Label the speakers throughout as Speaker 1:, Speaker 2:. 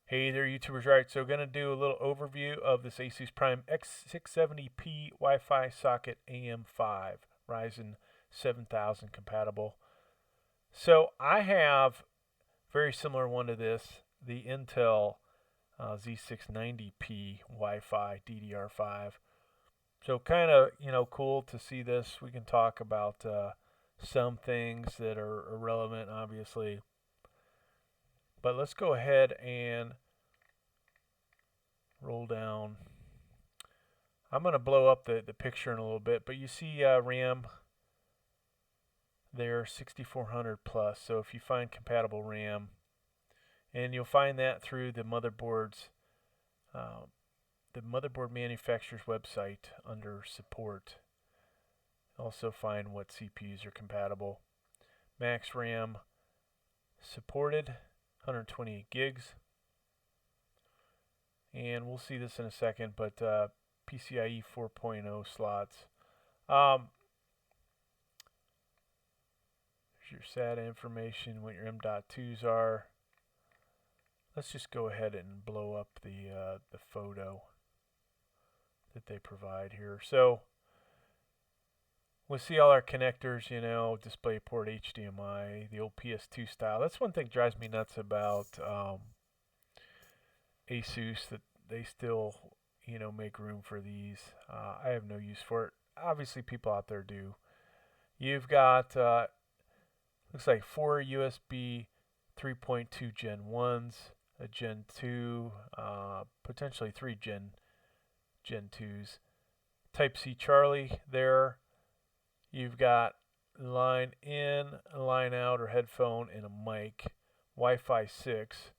Speaker 1: Hey there, YouTubers. Right, so going to do a little overview of this ASUS Prime X670P Wi-Fi socket AM5 Ryzen 7000 compatible. So I have very similar one to this, the Intel Z69P Wi-Fi DDR5. So kind of cool to see this. We can talk about some things that are relevant, obviously. But let's go ahead and roll down. I'm going to blow up the picture in a little bit, but you see RAM there, 6400 plus. So if you find compatible RAM, and you'll find that through the motherboard manufacturer's website under support. Also find what CPUs are compatible. Max RAM supported, 128 gigs. And we'll see this in a second, but PCIe 4.0 slots. Here's your SATA information, what your M.2s are. Let's just go ahead and blow up the photo that they provide here. So we'll see all our connectors, DisplayPort, HDMI, the old PS2 style. That's one thing that drives me nuts about ASUS, that they still, make room for these. I have no use for it. Obviously, people out there do. You've got, looks like 4 USB 3.2 Gen 1s, a Gen 2, potentially 3 Gen 2s. Type-C Charlie there. You've got line in, line out, or headphone, and a mic. Wi-Fi 6.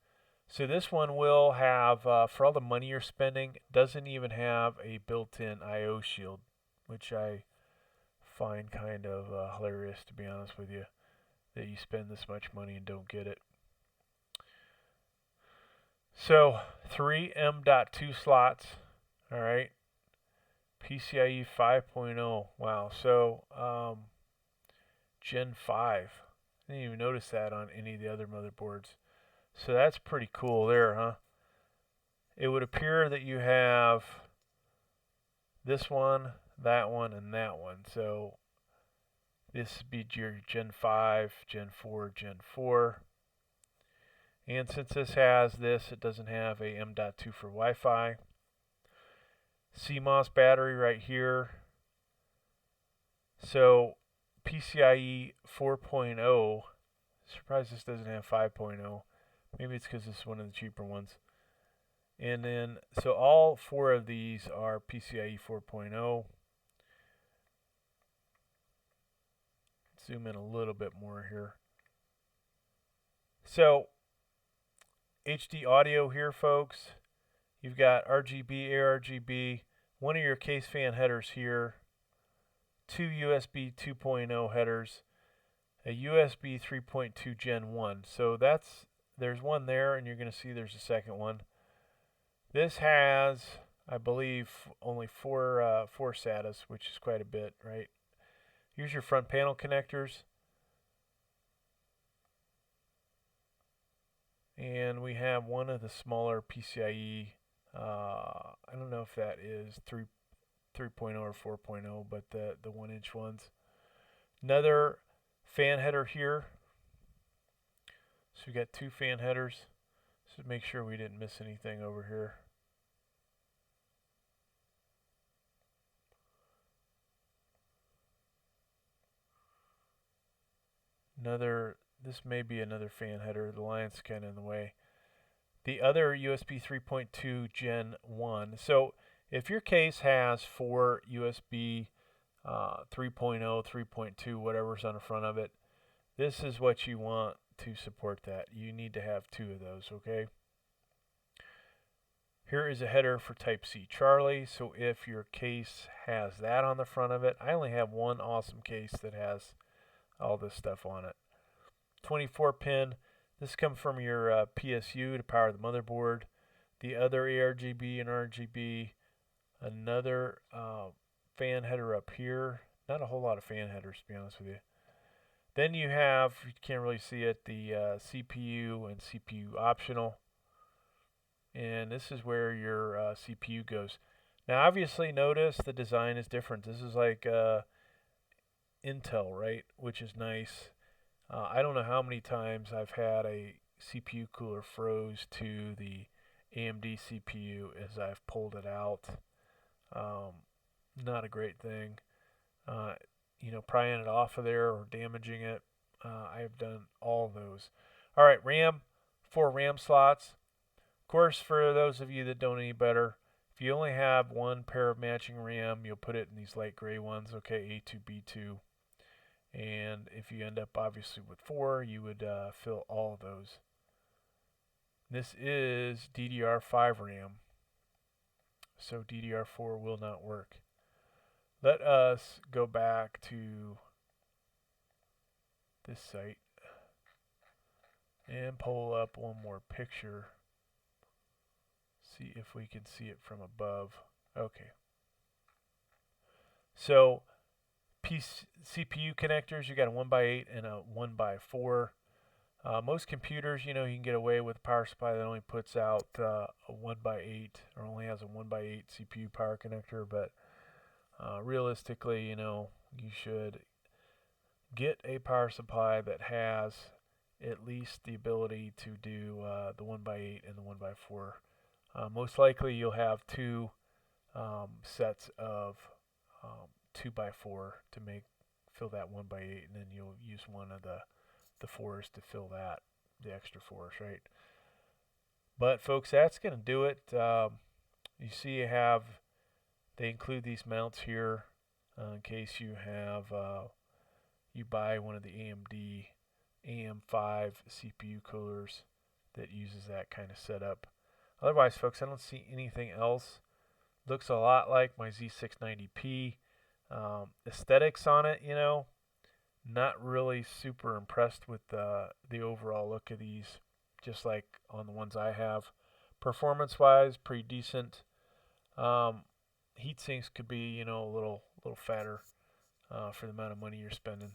Speaker 1: So this one will have, for all the money you're spending, doesn't even have a built-in I/O shield, which I find kind of hilarious, to be honest with you, that you spend this much money and don't get it. So 3 M.2 slots, all right. PCIe 5.0, wow. So Gen 5, I didn't even notice that on any of the other motherboards. So that's pretty cool there, huh? It would appear that you have this one, that one, and that one. So this would be your Gen 5, Gen 4, Gen 4. And since this has this, it doesn't have a M.2 for Wi-Fi. CMOS battery right here. So PCIe 4.0. Surprised this doesn't have 5.0. Maybe it's because this is one of the cheaper ones. And then, so all 4 of these are PCIe 4.0. Zoom in a little bit more here. So, HD audio here, folks. You've got RGB, ARGB, one of your case fan headers here, 2 USB 2.0 headers, a USB 3.2 Gen 1. So there's one there, and you're going to see there's a second one. This has, I believe, only 4 SATAs, which is quite a bit, right? Here's your front panel connectors. And we have one of the smaller PCIe, I don't know if that is 3.0 or 4.0, but the 1-inch ones. Another fan header here. So we got 2 fan headers. So make sure we didn't miss anything over here. This may be another fan header. The line's kind of in the way. The other USB 3.2 Gen 1. So if your case has 4 USB 3.0, 3.2, whatever's on the front of it, this is what you want to support that. You need to have 2 of those, okay? Here is a header for Type-C Charlie. So if your case has that on the front of it, I only have one awesome case that has all this stuff on it. 24 pin. This comes from your PSU to power the motherboard. The other ARGB and RGB. Another fan header up here. Not a whole lot of fan headers, to be honest with you. Then you have, you can't really see it, the CPU and CPU optional. and this is where your CPU goes. Now, obviously, notice the design is different. This is like Intel, right? Which is nice. I don't know how many times I've had a CPU cooler froze to the AMD CPU as I've pulled it out. Not a great thing. Prying it off of there or damaging it. I have done all of those. All right, RAM, 4 RAM slots. Of course, for those of you that don't know any better, if you only have one pair of matching RAM, you'll put it in these light gray ones, okay, A2, B2. And if you end up obviously with 4, you would fill all of those. This is DDR5 RAM, so DDR4 will not work. Let us go back to this site and pull up one more picture. See if we can see it from above. Okay. So CPU connectors, you got a 1x8 and a 1x4. Most computers, you can get away with a power supply that only puts out a 1x8 or only has a 1x8 CPU power connector, but realistically, you should get a power supply that has at least the ability to do the 1x8 and the 1x4. Most likely you'll have two sets of 2x4 to fill that 1x8, and then you'll use one of the 4s to fill that, the extra 4s, right? But folks, that's going to do it. You see they include these mounts here in case you buy one of the AMD AM5 CPU coolers that uses that kind of setup. Otherwise, folks, I don't see anything else. Looks a lot like my Z690P. Aesthetics on it, not really super impressed with the overall look of these, just like on the ones I have. Performance-wise, pretty decent. Heat sinks could be, a little fatter for the amount of money you're spending.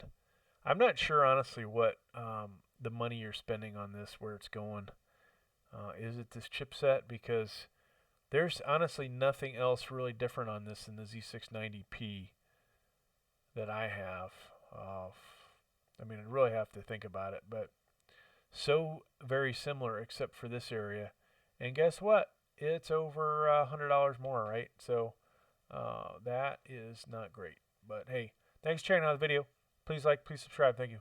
Speaker 1: I'm not sure, honestly, what the money you're spending on this, where it's going. Is it this chipset? Because there's honestly nothing else really different on this than the Z690P that I have. I really have to think about it, but so very similar except for this area. And guess what? It's over $100 more, right? So that is not great. But hey, thanks for checking out the video. Please like, please subscribe. Thank you.